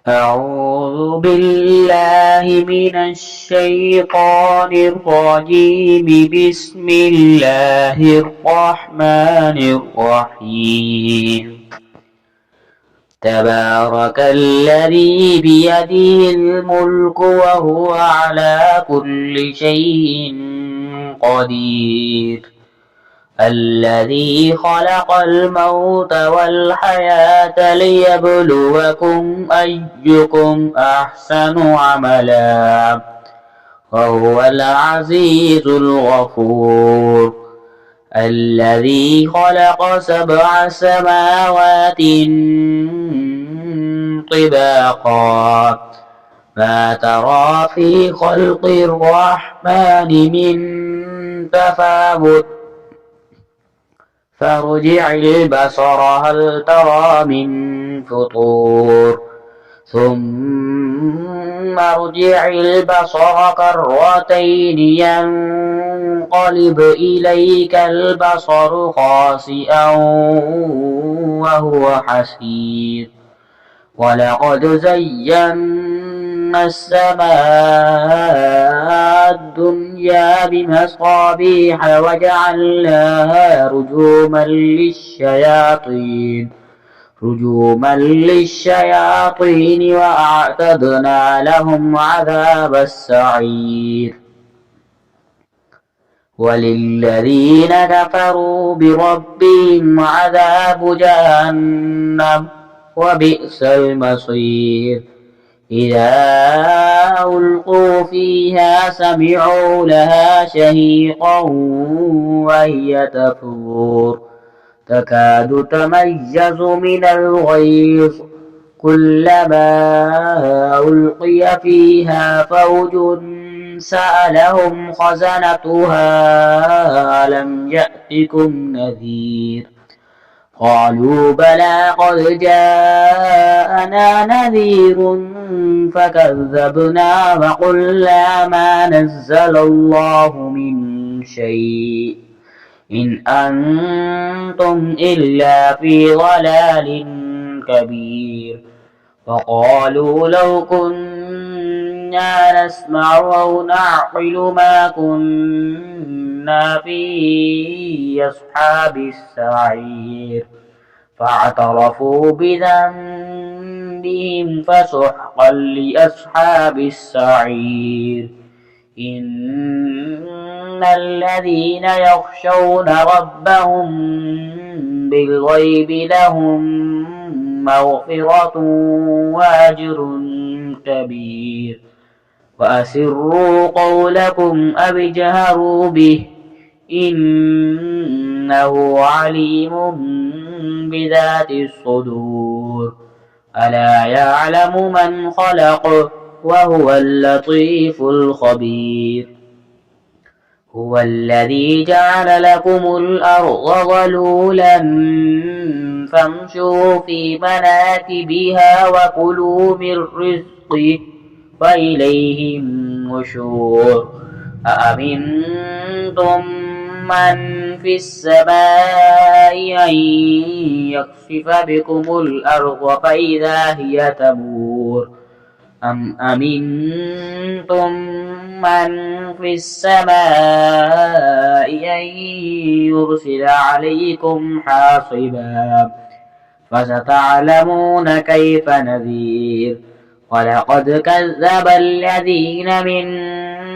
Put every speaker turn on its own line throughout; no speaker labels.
أعوذ بالله من الشيطان الرجيم. بسم الله الرحمن الرحيم. تبارك الذي بيده الملك وهو على كل شيء قدير. الذي خلق الموت والحياة ليبلوكم أيكم أحسن عملا وهو العزيز الغفور. الذي خلق 7 سماوات طباقا ما ترى في خلق الرحمن من تفاوت فارجع البصر هل ترى من فطور ثم ارجع البصر كرتين ينقلب إليك البصر خاسئا وهو حسير. ولقد زينا السماء الدنيا بمصابيح وجعلناها رجوما للشياطين وأعتدنا لهم عذاب السعير. وللذين كفروا بربهم عذاب جهنم وبئس المصير. إذا ألقوا فيها سمعوا لها شهيقا وهي تفور تكاد تميز من الغيظ كلما ألقي فيها فوج سألهم خزنتها ألم يأتكم نذير قالوا بلى قد جاءنا نذير فكذبنا وقلنا ما نزل الله من شيء إن أنتم إلا في ضلال كبير. وقالوا لو كنا نسمع أو نعقل ما كنا في أصحاب السعير فاعترفوا بذنبهم فسحقا لأصحاب السعير. إن الذين يخشون ربهم بالغيب لهم مغفرة وأجر كبير. وأسروا قولكم أو اجهروا به إنه عليم بذات الصدور. ألا يعلم من خلق وهو اللطيف الخبير. هو الذي جعل لكم الأرض ظلولا فامشوا في مناكبها وكلوا من رزقه وإليه النشور. أأمنتم من في السماء أن يخسف بكم الأرض فإذا هي تمور أم أمنتم من في السماء أن يرسل عليكم حاصبا فستعلمون كيف نذير. ولقد كذب الذين من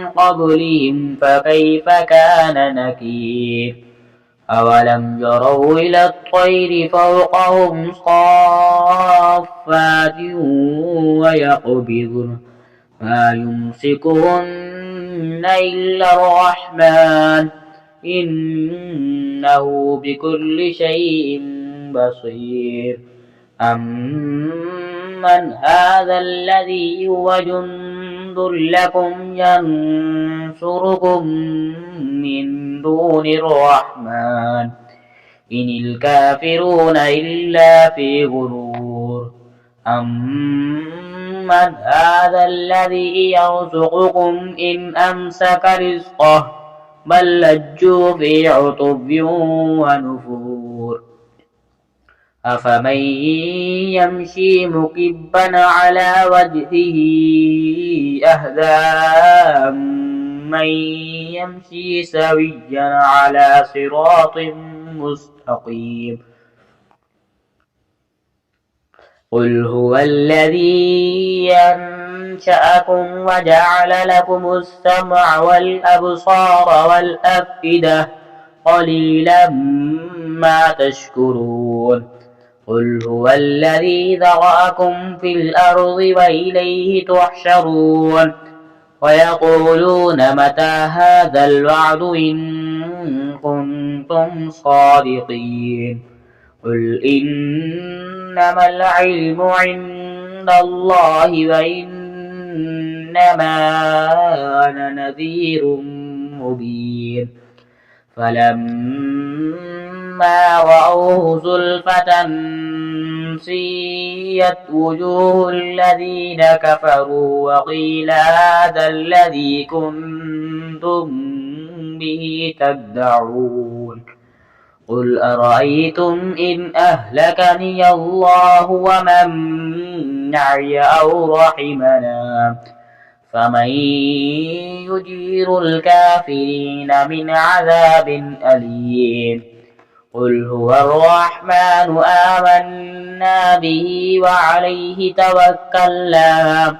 قبلهم فكيف كان نكير. أولم يروا إلى الطير فوقهم صافات ويقبضن ما يمسكهن إلا الرحمن إنه بكل شيء بصير. أمن هذا الذي هو جند لكم ينصركم من دون الرحمن إن الكافرون إلا في غرور. أمن هذا الذي يرزقكم إن أمسك رزقه بل لجوا في عتب ونفور. أفمن يمشي مكبا على وجهه أهدى من يمشي سويا على صراط مستقيم قل هو الذي أنشأكم وجعل لكم السمع والأبصار والأفئدة قليلا ما تشكرون قل هو الذي ذرأكم في الأرض وإليه تحشرون ويقولون متى هذا الوعد إن كنتم صادقين قل إنما العلم عند الله وإنما أنا نذير مبين فلما رأوه زلفة سيئت وجوه الذين كفروا وقيل هذا الذي كنتم به تدعون قل أرأيتم إن أهلكني الله ومن معي أو رحمنا فمن يجير الكافرين من عذاب أليم قل هو الرحمن آمنا به وعليه توكلنا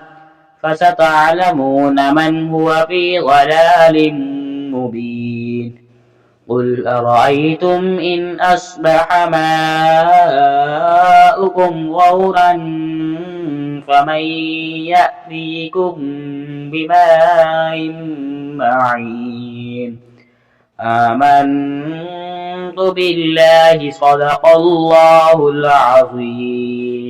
فستعلمون من هو في ضلال مبين قل أرأيتم إن أصبح ماؤكم غورا فمن يأتيكم بماء معين آمنت بالله صدق الله العظيم